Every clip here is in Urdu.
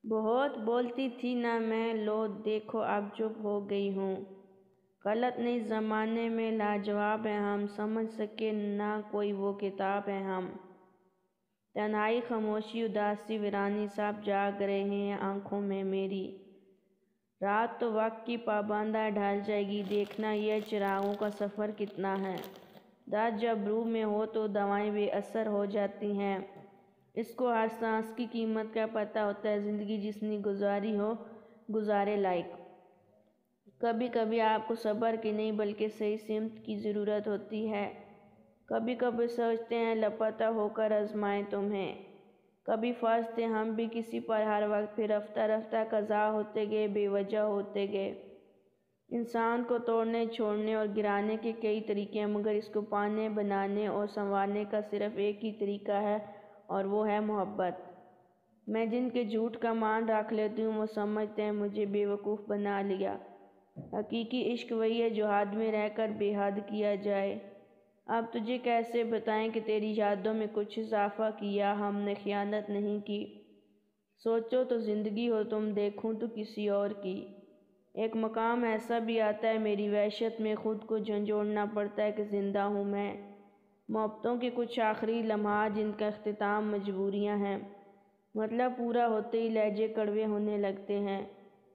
بہت بولتی تھی نہ میں، لو دیکھو اب چپ ہو گئی ہوں۔ غلط نہیں زمانے میں لاجواب ہیں ہم، سمجھ سکے نہ کوئی وہ کتاب ہے ہم۔ تنہائی خاموشی اداسی ویرانی سب جاگ رہے ہیں آنکھوں میں میری۔ رات تو وقت کی پابند ہے ڈھل جائے گی، دیکھنا یہ چراغوں کا سفر کتنا ہے۔ درد جب روح میں ہو تو دوائیں بے اثر ہو جاتی ہیں، اس کو ہر سانس کی قیمت کا پتہ ہوتا ہے، زندگی جس نے گزاری ہو گزارے لائق۔ کبھی کبھی آپ کو صبر کی نہیں بلکہ صحیح سمت کی ضرورت ہوتی ہے۔ کبھی کبھی سوچتے ہیں لاپتہ ہو کر آزمائیں تمہیں، کبھی فرض تھے ہم بھی کسی پر ہر وقت، پھر رفتہ رفتہ قضا ہوتے گئے، بے وجہ ہوتے گئے۔ انسان کو توڑنے چھوڑنے اور گرانے کے کئی طریقے ہیں، مگر اس کو پانے بنانے اور سنوارنے کا صرف ایک ہی طریقہ ہے اور وہ ہے محبت۔ میں جن کے جھوٹ کا مان رکھ لیتی ہوں وہ سمجھتے ہیں مجھے بے وقوف بنا لیا۔ حقیقی عشق وہی ہے جو حد میں رہ کر بے حد کیا جائے۔ اب تجھے کیسے بتائیں کہ تیری یادوں میں کچھ اضافہ کیا ہم نے، خیانت نہیں کی۔ سوچو تو زندگی ہو تم، دیکھوں تو کسی اور کی۔ ایک مقام ایسا بھی آتا ہے میری وحشت میں خود کو جھنجھوڑنا پڑتا ہے کہ زندہ ہوں میں۔ محبتوں کے کچھ آخری لمحات جن کا اختتام مجبوریاں ہیں، مطلب پورا ہوتے ہی لہجے کڑوے ہونے لگتے ہیں۔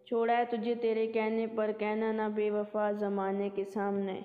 چھوڑا ہے تجھے تیرے کہنے پر کہنا نہ بے وفا زمانے کے سامنے۔